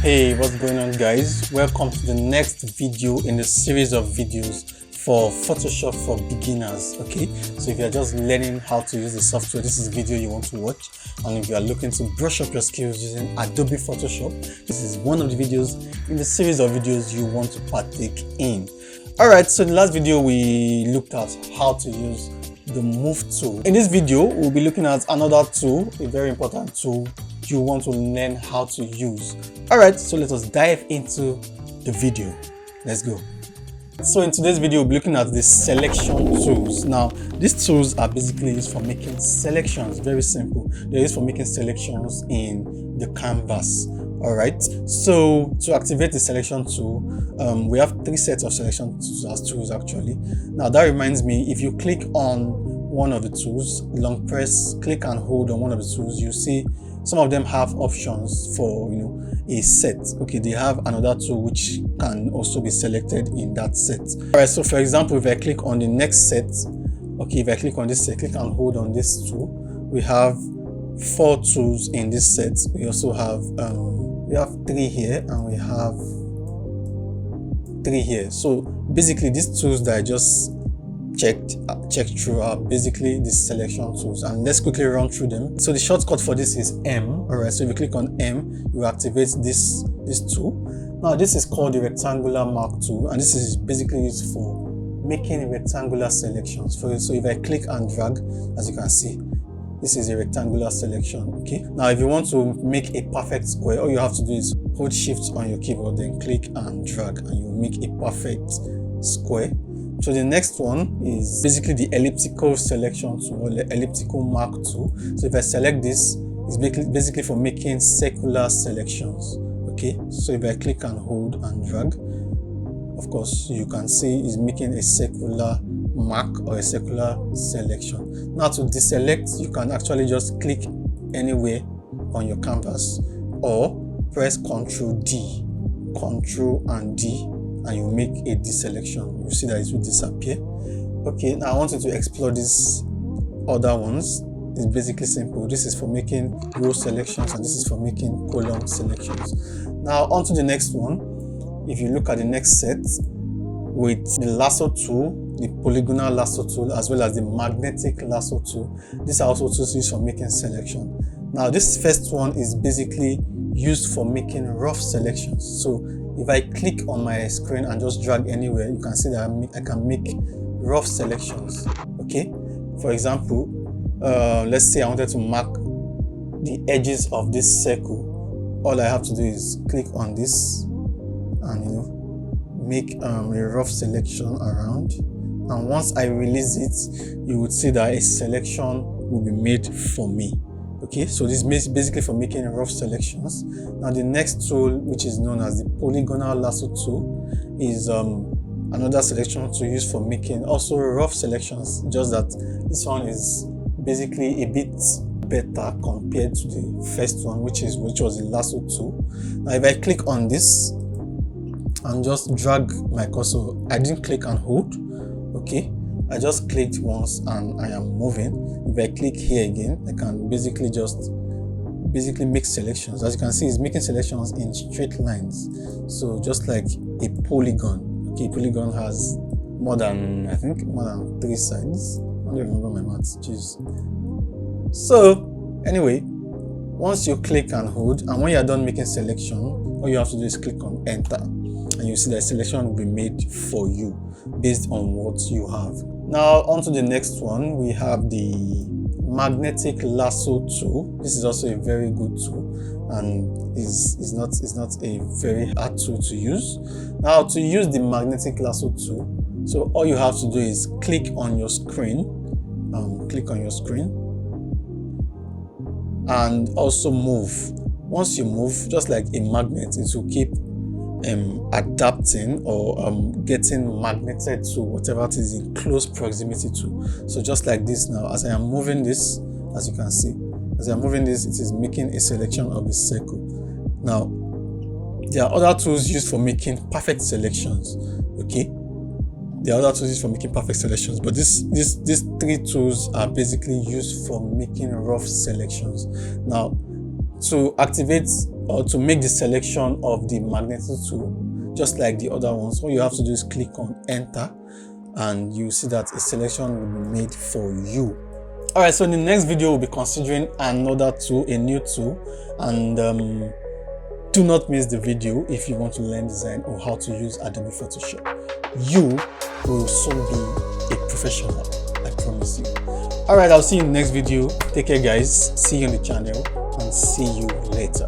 Hey, what's going on, guys? Welcome to the next video in the series of videos for Photoshop for beginners. Okay, so if you're just learning how to use the software, this is a video you want to watch. And if you are looking to brush up your skills using Adobe Photoshop, this is one of the videos in the series of videos you want to partake in. Alright, so in the last video we looked at how to use the move tool. In this video we'll be looking at another tool, a very important tool you want to learn how to use. Alright, so let us dive into the video. Let's go. So in today's video we'll be looking at the selection tools. Now these tools are basically used for making selections. Very simple. They're used for making selections in the canvas. Alright, so to activate the selection tool, we have three sets of selection tools as tools actually. Now that reminds me, if you click on one of the tools, long press, click and hold on one of the tools, you see some of them have options for a set. Okay, they have another tool which can also be selected in that set. Alright, so for example, if I click on the next set, okay, if I click on this set, click and hold on this tool, we have 4 tools in this set. We also have we have 3 here and we have 3 here. So basically these tools that I just checked through are basically the selection tools, and let's quickly run through them. So the shortcut for this is M. Alright, so if you click on M, you activate this tool. Now this is called the rectangular mark tool, and this is basically used for making rectangular selections. So if I click and drag, as you can see, this is a rectangular selection. Okay, now if you want to make a perfect square, all you have to do is hold shift on your keyboard, then click and drag, and you make a perfect square. So the next one is basically the elliptical selection tool, or the elliptical mark tool. So if I select this, it's basically for making circular selections. Okay, so if I click and hold and drag, of course you can see it's making a circular mark or a circular selection. Now to deselect, you can actually just click anywhere on your canvas or press Ctrl D, Ctrl and D, and you make a deselection. You see that it will disappear. Okay, now I want you to explore these other ones. It's basically simple. This is for making row selections and this is for making column selections. Now on to the next one. If you look at the next set with the lasso tool, the polygonal lasso tool, as well as the magnetic lasso tool, these are also tools used for making selection. Now this first one is basically used for making rough selections. So if I click on my screen and just drag anywhere, you can see that I can make rough selections. Okay, for example, let's say I wanted to mark the edges of this circle. All I have to do is click on this and make a rough selection around, and once I release it, you would see that a selection will be made for me. Okay, so this is basically for making rough selections. Now the next tool, which is known as the polygonal lasso tool, is another selection tool used for making also rough selections, just that this one is basically a bit better compared to the first one, which was the lasso tool. Now if I click on this and just drag my cursor, I didn't click and hold. Okay, I just clicked once and I am moving. If I click here again, I can basically make selections. As you can see, it's making selections in straight lines. So just like a polygon. Okay, polygon has more than 3 sides. I don't remember my maths. Jeez. So anyway, once you click and hold, and when you are done making selection, all you have to do is click on enter, and you see that selection will be made for you based on what you have. Now on to the next one, we have the magnetic lasso tool. This is also a very good tool and is not a very hard tool to use. Now to use the magnetic lasso tool, so all you have to do is click on your screen, and also move. Once you move, just like a magnet, it will keep adapting or getting magneted to whatever it is in close proximity to. So just like this now, as I am moving this, as you can see, as I am moving this, it is making a selection of the circle. Now there are other tools used for making perfect selections. Okay, there are other tools used for making perfect selections, but these 3 tools are basically used for making rough selections. Now to activate or to make the selection of the magnetic tool, just like the other ones, all you have to do is click on enter, and you see that a selection will be made for you. Alright, so in the next video we'll be considering another tool, a new tool, and do not miss the video if you want to learn design or how to use Adobe Photoshop. You will soon be a professional, I promise you. Alright, I'll see you in the next video. Take care guys, see you on the channel, and see you later.